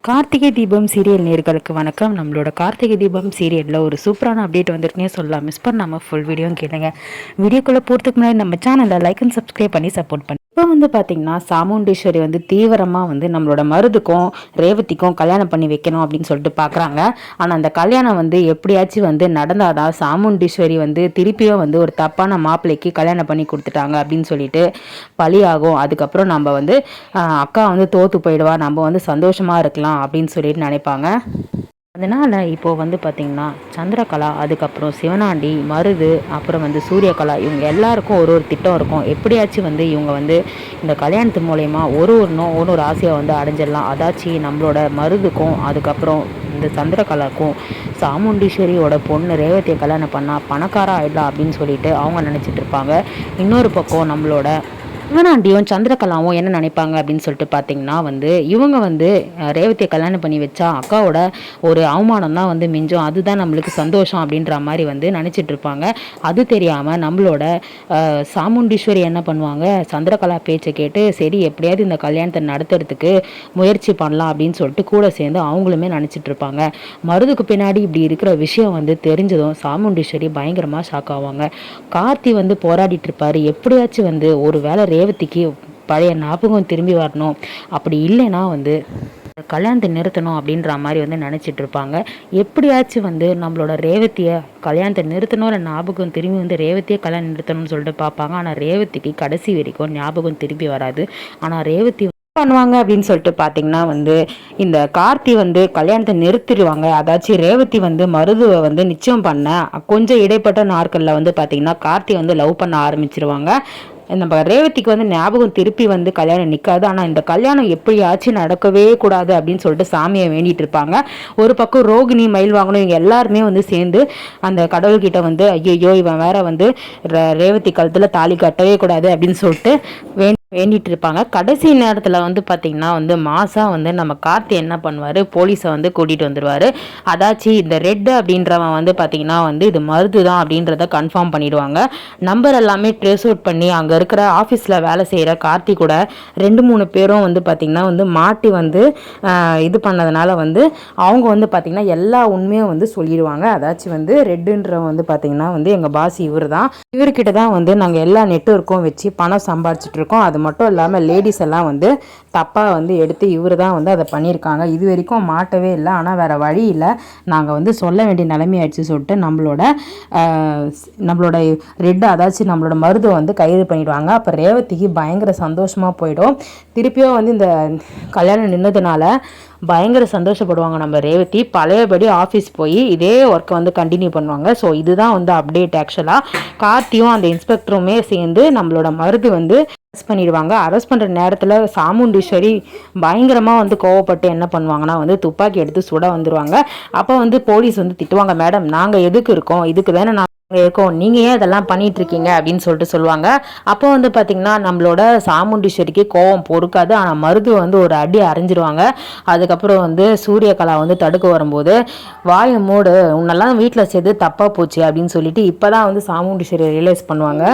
Karthigai Deepam serial நேர்களுக்கு வணக்கம். நம்மளோட கார்த்திகை தீபம் சீரியலில் ஒரு சூப்பரான அப்டேட் வந்துருக்குன்னே சொல்லலாம். மிஸ் பண்ணாமல் ஃபுல் வீடியோவும் கேளுங்க. வீடியோக்குள்ளே போகிறதுக்கு முன்னாடி நம்ம சேனலை லைக் அண்ட் சப்ஸ்கிரைப் பண்ணி சப்போர்ட் பண்ணி இப்போ பார்த்தீங்கன்னா சாமுண்டீஸ்வரி தீவிரமாக நம்மளோட மருதுக்கும் ரேவதிக்கும் கல்யாணம் பண்ணி வைக்கணும் அப்படின்னு சொல்லிட்டு பார்க்குறாங்க. ஆனால் அந்த கல்யாணம் எப்படியாச்சும் நடந்தாதான் சாமுண்டீஸ்வரி திருப்பியும் ஒரு தப்பான மாப்பிள்ளைக்கு கல்யாணம் பண்ணி கொடுத்துட்டாங்க அப்படின்னு சொல்லிட்டு பழியாகும். அதுக்கப்புறம் நம்ம அக்கா தோற்று போயிடுவா, நம்ம சந்தோஷமாக இருக்கலாம் அப்படின்னு சொல்லிட்டு நினைப்பாங்க. அதனால் இப்போது பார்த்திங்கன்னா சந்திரகலா, அதுக்கப்புறம் சிவனாண்டி, மருது, அப்புறம் சூரியகலா, இவங்க எல்லாருக்கும் ஒரு திட்டம் இருக்கும். எப்படியாச்சும் இவங்க இந்த கல்யாணத்து மூலயமா ஒரு ஆசையை அடைஞ்சிடலாம். அதாச்சும் நம்மளோட மருதுக்கும் அதுக்கப்புறம் இந்த சந்திரகலாவுக்கும் சாமுண்டீஸ்வரியோட பொண்ணு ரேவதியை கல்யாணம் பண்ணால் பணக்காரா ஆயிடலாம் அப்படின்னு சொல்லிட்டு அவங்க நினச்சிட்டு இருப்பாங்க. இன்னொரு பக்கம் நம்மளோட சிவனாண்டியும் சந்திரகலாவும் என்ன நினைப்பாங்க அப்படின்னு சொல்லிட்டு பார்த்தீங்கன்னா இவங்க ரேவதியை கல்யாணம் பண்ணி வச்சா அக்காவோட ஒரு அவமானம் தான் மிஞ்சும், அதுதான் நம்மளுக்கு சந்தோஷம் அப்படின்ற மாதிரி நினச்சிட்டு இருப்பாங்க. அது தெரியாமல் நம்மளோட சாமுண்டீஸ்வரி என்ன பண்ணுவாங்க, சந்திரகலா பேச்சை கேட்டு சரி எப்படியாவது இந்த கல்யாணத்தை நடத்துறதுக்கு முயற்சி பண்ணலாம் அப்படின்னு சொல்லிட்டு கூட சேர்ந்து அவங்களுமே நினச்சிட்டு இருப்பாங்க. மருதுக்கு பின்னாடி இப்படி இருக்கிற விஷயம் தெரிஞ்சதும் சாமுண்டீஸ்வரி பயங்கரமாக ஷாக் ஆவாங்க. கார்த்தி போராடிட்டு இருப்பாரு, எப்படியாச்சும் ஒரு வேளை ரேவதிக்கு பழைய ஞாபகம் திரும்பி வரணும், அப்படி இல்லைன்னா கல்யாணத்தை நிறுத்தணும் அப்படின்ற மாதிரி நினச்சிட்டு இருப்பாங்க. எப்படியாச்சும் நம்மளோட ரேவதியை கல்யாணத்தை நிறுத்தணும், இல்லை ஞாபகம் திரும்பி ரேவதியை கல்யாணம் நிறுத்தணும்னு சொல்லிட்டு பார்ப்பாங்க. ஆனால் ரேவதிக்கு கடைசி வரைக்கும் ஞாபகம் திரும்பி வராது. ஆனால் ரேவதி பண்ணுவாங்க அப்படின்னு சொல்லிட்டு பார்த்தீங்கன்னா இந்த கார்த்தி கல்யாணத்தை நிறுத்திடுவாங்க. அதாச்சும் ரேவதி மருதுவை நிச்சயம் பண்ண கொஞ்சம் இடைப்பட்ட நாட்களில் பார்த்தீங்கன்னா கார்த்தி லவ் பண்ண ஆரம்பிச்சிருவாங்க. நம்ம ரேவதிக்கு ஞாபகம் திருப்பி கல்யாணம் நிற்காது. ஆனால் இந்த கல்யாணம் எப்படியாச்சும் நடக்கவே கூடாது அப்படின்னு சொல்லிட்டு சாமியை வேண்டிட்டு இருப்பாங்க. ஒரு பக்கம் ரோகிணி, மயில் வாங்கணும், இவங்க எல்லாருமே சேர்ந்து அந்த கடவுள்கிட்ட ஐயோ இவன் வேற ரேவதி கழுத்தில் தாலி கட்டவே கூடாது அப்படின்னு சொல்லிட்டு வேண்டிட்டு இருப்பாங்க. கடைசி நேரத்தில் பார்த்திங்கன்னா மாசா நம்ம கார்த்தி என்ன பண்ணுவார், போலீஸை கூட்டிகிட்டு வந்துடுவார். அதாச்சும் இந்த ரெட் அப்படின்றவன் பார்த்திங்கன்னா இது மருது தான் அப்படின்றத கன்ஃபார்ம் பண்ணிடுவாங்க. நம்பர் எல்லாமே ட்ரேஸ் அவுட் பண்ணி அங்கே இருக்கிற ஆஃபீஸில் வேலை செய்கிற கார்த்தி கூட 2-3 பேரும் பார்த்திங்கன்னா மாட்டி இது பண்ணதுனால அவங்க பார்த்திங்கன்னா எல்லா உண்மையும் சொல்லிடுவாங்க. அதாச்சும் ரெட்டுன்றவன் பார்த்திங்கன்னா எங்கள் பாஸ் இவர் தான், இவர்கிட்ட தான் நாங்கள் எல்லா நெட்வொர்க்கும் வச்சு பணம் சம்பாதிச்சிட்டு இருக்கோம். அது மட்டும் இல்லாமல் லேடிஸ் எல்லாம் தப்பாக எடுத்து இவர் தான் அதை பண்ணியிருக்காங்க. இது வரைக்கும் மாட்டவே இல்லை. ஆனால் வேறு வழி இல்லை, நாங்கள் சொல்ல வேண்டிய நிலைமை ஆயிடுச்சு சொல்லிட்டு நம்மளோட ரெட்டு அதாச்சும் நம்மளோட மருதை கைது பண்ணிடுவாங்க. அப்போ ரேவதிக்கு பயங்கர சந்தோஷமாக போயிடும். திருப்பியும் இந்த கல்யாணம் நின்னதுனால பயங்கர சந்தோஷப்படுவாங்க நம்ம ரேவதி. பழையபடி ஆஃபீஸ் போய் இதே ஒர்க்கை கண்டினியூ பண்ணுவாங்க. ஸோ இதுதான் அப்டேட். ஆக்சுவலாக கார்த்தியும் அந்த இன்ஸ்பெக்டருமே சேர்ந்து நம்மளோட மருது அரெஸ்ட் பண்ணிடுவாங்க. அரெஸ்ட் பண்ணுற நேரத்தில் சாமுண்டீஸ்வரி பயங்கரமாக கோவப்பட்டு என்ன பண்ணுவாங்கன்னா துப்பாக்கி எடுத்து சுட வந்துடுவாங்க. அப்போ போலீஸ் திட்டுவாங்க, மேடம் நாங்கள் எதுக்கு இருக்கோம், இதுக்கு தானே நான் இருக்கோம், நீங்கள் ஏன் இதெல்லாம் பண்ணிட்டு இருக்கீங்க அப்படின்னு சொல்லிட்டு சொல்லுவாங்க. அப்போ பார்த்தீங்கன்னா நம்மளோட சாமுண்டீஸ்வரிக்கு கோவம் பொறுக்காது. ஆனால் மருது ஒரு அடி அரைஞ்சிருவாங்க. அதுக்கப்புறம் சூரியகலா தடுக்க வரும்போது வாயை மூடு, உன்னெல்லாம் வீட்டில் சேர்த்து தப்பாக போச்சு அப்படின்னு சொல்லிட்டு இப்போ தான் சாமுண்டீஸ்வரி ரியலைஸ் பண்ணுவாங்க.